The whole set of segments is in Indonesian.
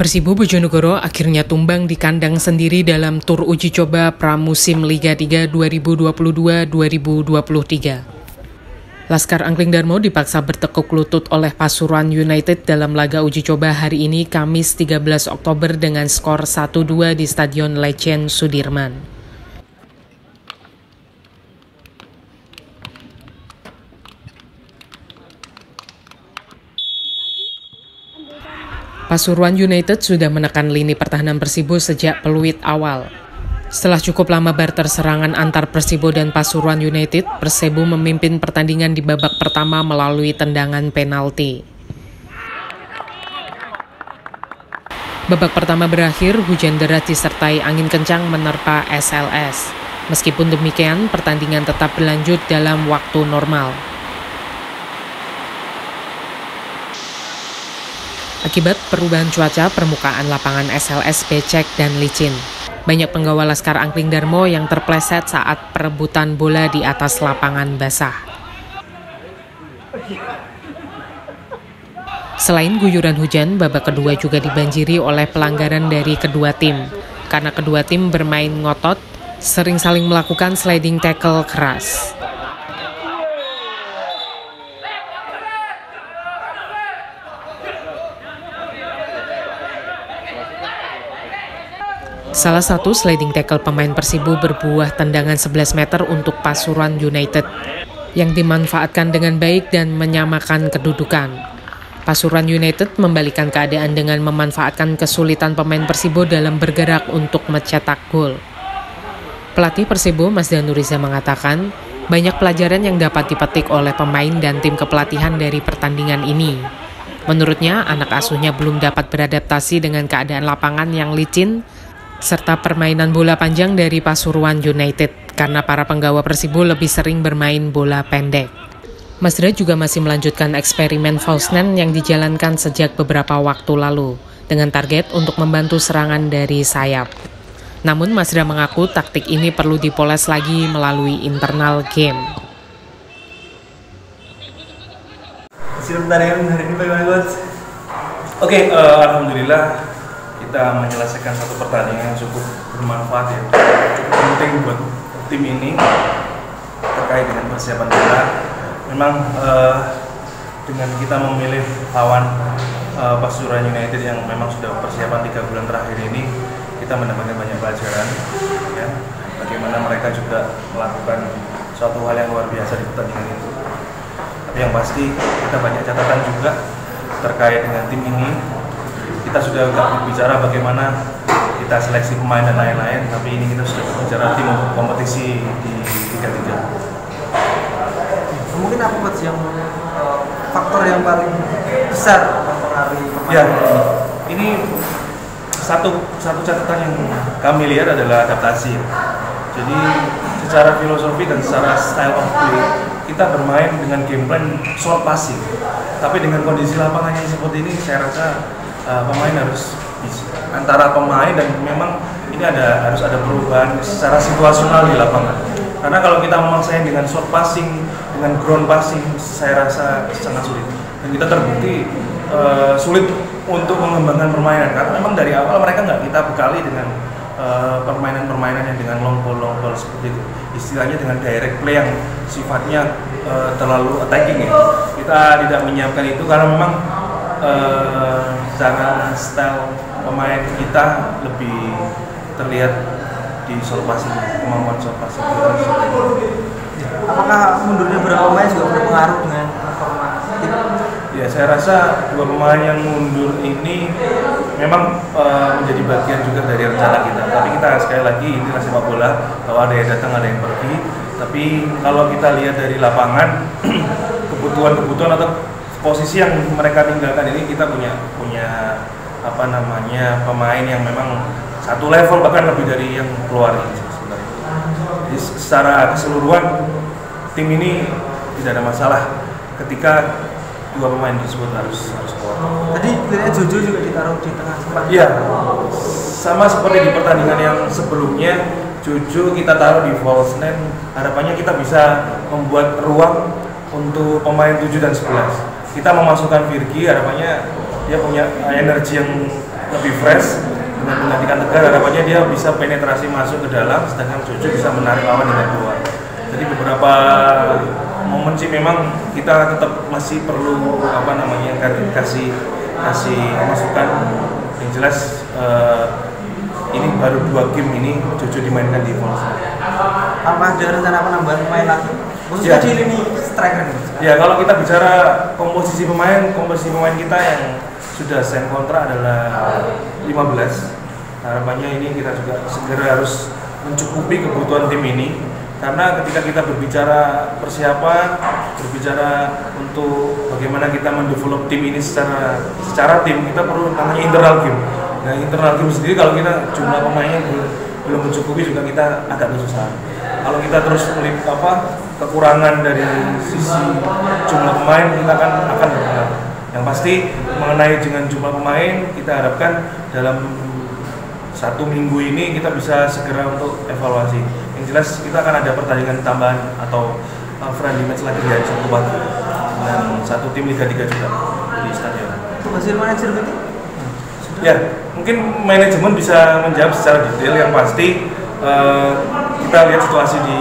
Persibo Bojonegoro akhirnya tumbang di kandang sendiri dalam tur uji coba pramusim Liga 3 2022-2023. Laskar Angkling Darmo dipaksa bertekuk lutut oleh Pasuruan United dalam laga uji coba hari ini Kamis 13 Oktober dengan skor 1-2 di Stadion Lecen Sudirman. Pasuruan United sudah menekan lini pertahanan Persibo sejak peluit awal. Setelah cukup lama barter serangan antar Persibo dan Pasuruan United, Persibo memimpin pertandingan di babak pertama melalui tendangan penalti. Babak pertama berakhir, hujan deras disertai angin kencang menerpa SLS. Meskipun demikian, pertandingan tetap berlanjut dalam waktu normal. Akibat perubahan cuaca, permukaan lapangan SLS becek dan licin. Banyak penggawa Laskar Angkling Darmo yang terpleset saat perebutan bola di atas lapangan basah. Selain guyuran hujan, babak kedua juga dibanjiri oleh pelanggaran dari kedua tim. Karena kedua tim bermain ngotot, sering saling melakukan sliding tackle keras. Salah satu sliding tackle pemain Persibo berbuah tendangan 11 meter untuk Pasuruan United yang dimanfaatkan dengan baik dan menyamakan kedudukan. Pasuruan United membalikan keadaan dengan memanfaatkan kesulitan pemain Persibo dalam bergerak untuk mencetak gol. Pelatih Persibo, Mas Danuriza mengatakan, banyak pelajaran yang dapat dipetik oleh pemain dan tim kepelatihan dari pertandingan ini. Menurutnya, anak asuhnya belum dapat beradaptasi dengan keadaan lapangan yang licin serta permainan bola panjang dari Pasuruan United karena para penggawa Persibo lebih sering bermain bola pendek. Masra juga masih melanjutkan eksperimen false nine yang dijalankan sejak beberapa waktu lalu dengan target untuk membantu serangan dari sayap. Namun Masra mengaku taktik ini perlu dipoles lagi melalui internal game. Hasil pertandingan hari ini bagaimana, Coach? Oke, alhamdulillah kita menyelesaikan satu pertandingan yang cukup bermanfaat ya, cukup penting buat tim ini terkait dengan persiapan kita. Memang dengan kita memilih lawan Pasuruan United yang memang sudah persiapan 3 bulan terakhir ini, kita mendapatkan banyak pelajaran ya, bagaimana mereka juga melakukan suatu hal yang luar biasa di pertandingan itu. Tapi yang pasti kita banyak catatan juga terkait dengan tim ini. Kita sudah berbicara bagaimana kita seleksi pemain dan lain-lain, tapi ini kita sudah berbicara tim untuk kompetisi di Liga 3. Mungkin apa Coach yang faktor yang paling besar mempengaruhi pemain? Ya, ini satu catatan yang kami lihat adalah adaptasi. Jadi secara filosofi dan secara style of play kita bermain dengan game plan short passing. Tapi dengan kondisi lapangan yang seperti ini, saya rasa pemain harus antara pemain dan memang ini harus ada perubahan secara situasional di lapangan. Karena kalau kita memaksain dengan short passing, dengan ground passing, saya rasa sangat sulit. Dan kita terbukti sulit untuk mengembangkan permainan karena memang dari awal mereka nggak kita bekali dengan permainan-permainan yang dengan long ball seperti itu. Istilahnya dengan direct play yang sifatnya terlalu attacking ya. Kita tidak menyiapkan itu karena memang cara style pemain kita lebih terlihat di short passing, kemampuan short passing. Apakah mundurnya beberapa pemain juga berpengaruh dengan performa tim? Ya, saya rasa 2 pemain yang mundur ini memang menjadi bagian juga dari rencana kita. Tapi kita sekali lagi ini sepak bola, kalau ada yang datang ada yang pergi. Tapi kalau kita lihat dari lapangan kebutuhan atau posisi yang mereka tinggalkan ini, kita punya pemain yang memang satu level bahkan lebih dari yang keluar ini sebenarnya. Jadi secara keseluruhan tim ini tidak ada masalah ketika 2 pemain tersebut harus keluar. Tadi pilihannya Jojo juga ditaruh di tengah sempat. Iya, sama seperti di pertandingan yang sebelumnya, Jojo kita taruh di false nine. Harapannya kita bisa membuat ruang untuk pemain 7 dan 11. Kita memasukkan Virgi, harapannya dia punya energi yang lebih fresh. Dengan menggantikan Tegar, harapannya dia bisa penetrasi masuk ke dalam, sedangkan Jojo bisa menarik lawan dengan keluar. Jadi beberapa momen sih memang kita tetap masih perlu kasih masukan. Yang jelas ini baru 2 game ini Jojo dimainkan di Wolves. Apa ada rencana penambahan pemain lagi? Khususnya di lini striker. Ya, kalau kita bicara komposisi pemain kita yang sudah sign kontrak adalah 15. Harapannya ini kita juga segera harus mencukupi kebutuhan tim ini, karena ketika kita berbicara persiapan, berbicara untuk bagaimana kita mendevelop tim ini secara tim, kita perlu namanya internal game. Nah, internal game sendiri kalau kita jumlah pemainnya belum mencukupi juga kita agak kesusahan. Kalau kita terus melihat kekurangan dari sisi jumlah pemain, kita akan berpengaruh. Yang pasti mengenai dengan jumlah pemain, kita harapkan dalam 1 minggu ini kita bisa segera untuk evaluasi. Yang jelas kita akan ada pertandingan tambahan atau friendly match lagi di hari Sabtu pagi, dan 1 tim Liga 3 juga di stadion. Hasil manajer berarti? Ya, mungkin manajemen bisa menjawab secara detail. Yang pasti kita lihat situasi di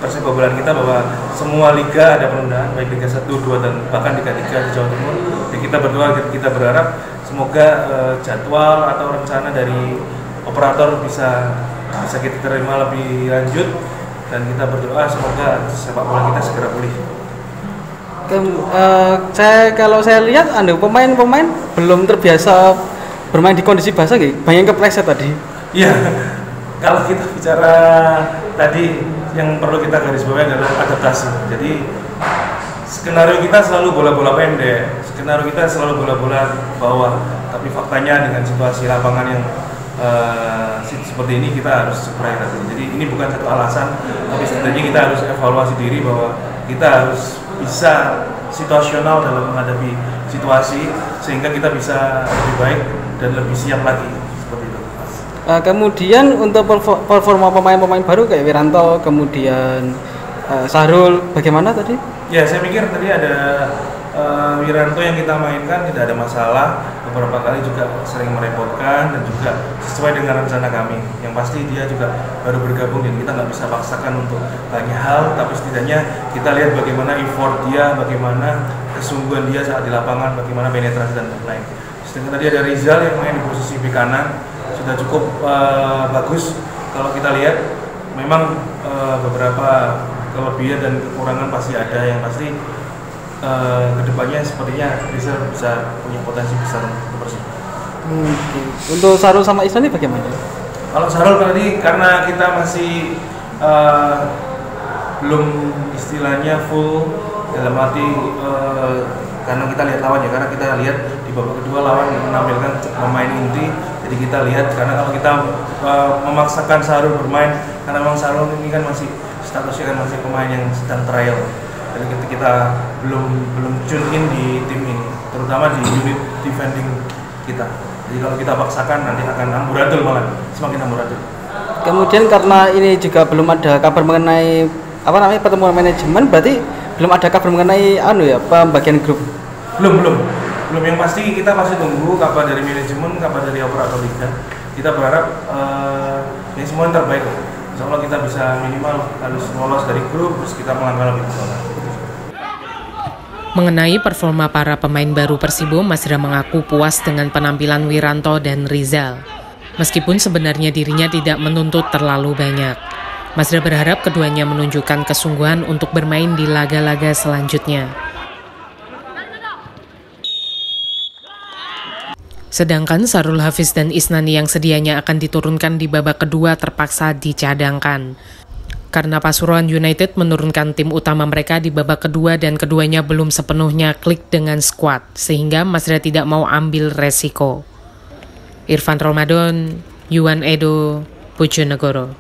persebobolan kita bahwa semua liga ada penundaan, baik Liga 1, 2, dan bahkan Liga 3 di Jawa Timur. Jadi kita berdoa, kita berharap semoga jadwal atau rencana dari operator bisa kita terima lebih lanjut, dan kita berdoa semoga sepak bola kita segera pulih. Kalau saya lihat pemain-pemain belum terbiasa bermain di kondisi basah, banyak kepleset tadi. Iya, kalau kita bicara tadi yang perlu kita garis bawahi adalah adaptasi. Jadi skenario kita selalu bola-bola pendek, skenario kita selalu bola-bola bawah. Tapi faktanya dengan situasi lapangan yang seperti ini kita harus berhati-hati. Jadi ini bukan satu alasan, tapi setidaknya kita harus evaluasi diri bahwa kita harus bisa situasional dalam menghadapi situasi sehingga kita bisa lebih baik dan lebih siap lagi. Kemudian untuk performa pemain-pemain baru kayak Wiranto, kemudian Sahrul, bagaimana tadi? Ya, saya pikir tadi ada Wiranto yang kita mainkan tidak ada masalah. Beberapa kali juga sering merepotkan dan juga sesuai dengan rencana kami. Yang pasti dia juga baru bergabung dan kita nggak bisa paksakan untuk banyak hal, tapi setidaknya kita lihat bagaimana effort dia, bagaimana kesungguhan dia saat di lapangan, bagaimana penetrasi dan lain-lain. Sedangkan tadi ada Rizal yang main di posisi bek kanan, sudah cukup bagus. Kalau kita lihat memang beberapa kelebihan dan kekurangan pasti ada. Yang pasti kedepannya sepertinya Rizal bisa punya potensi besar untuk Persib. Untuk Sahrul sama Ihsan ini bagaimana? Kalau Sahrul tadi karena kita masih belum istilahnya full dalam arti karena kita lihat lawan ya, karena kita lihat di babak kedua lawan menampilkan pemain inti. Jadi kita lihat, karena kalau kita memaksakan Sahrul bermain, karena memang Sahrul ini kan masih statusnya kan masih pemain yang sedang trial. Jadi kita belum tune in di tim ini, terutama di unit defending kita. Jadi kalau kita paksakan nanti akan amburadul, malah semakin amburadul. Kemudian karena ini juga belum ada kabar mengenai pertemuan manajemen, berarti belum ada kabar mengenai pembagian grup. Belum. Yang pasti kita masih tunggu kabar dari manajemen, kabar dari operator liga. Kita berharap ini semua yang terbaik. Insya Allah kita bisa minimal harus lolos dari grup, terus kita melangkah lebih jauh. Mengenai performa para pemain baru Persibo, Masra mengaku puas dengan penampilan Wiranto dan Rizal. Meskipun sebenarnya dirinya tidak menuntut terlalu banyak. Masra berharap keduanya menunjukkan kesungguhan untuk bermain di laga-laga selanjutnya. Sedangkan Sahrul Hafiz dan Isnani yang sedianya akan diturunkan di babak kedua terpaksa dicadangkan. Karena Pasuruan United menurunkan tim utama mereka di babak kedua dan keduanya belum sepenuhnya klik dengan skuad, sehingga Masra tidak mau ambil resiko. Irfan Ramadan, Yuan Edo, Bojonegoro.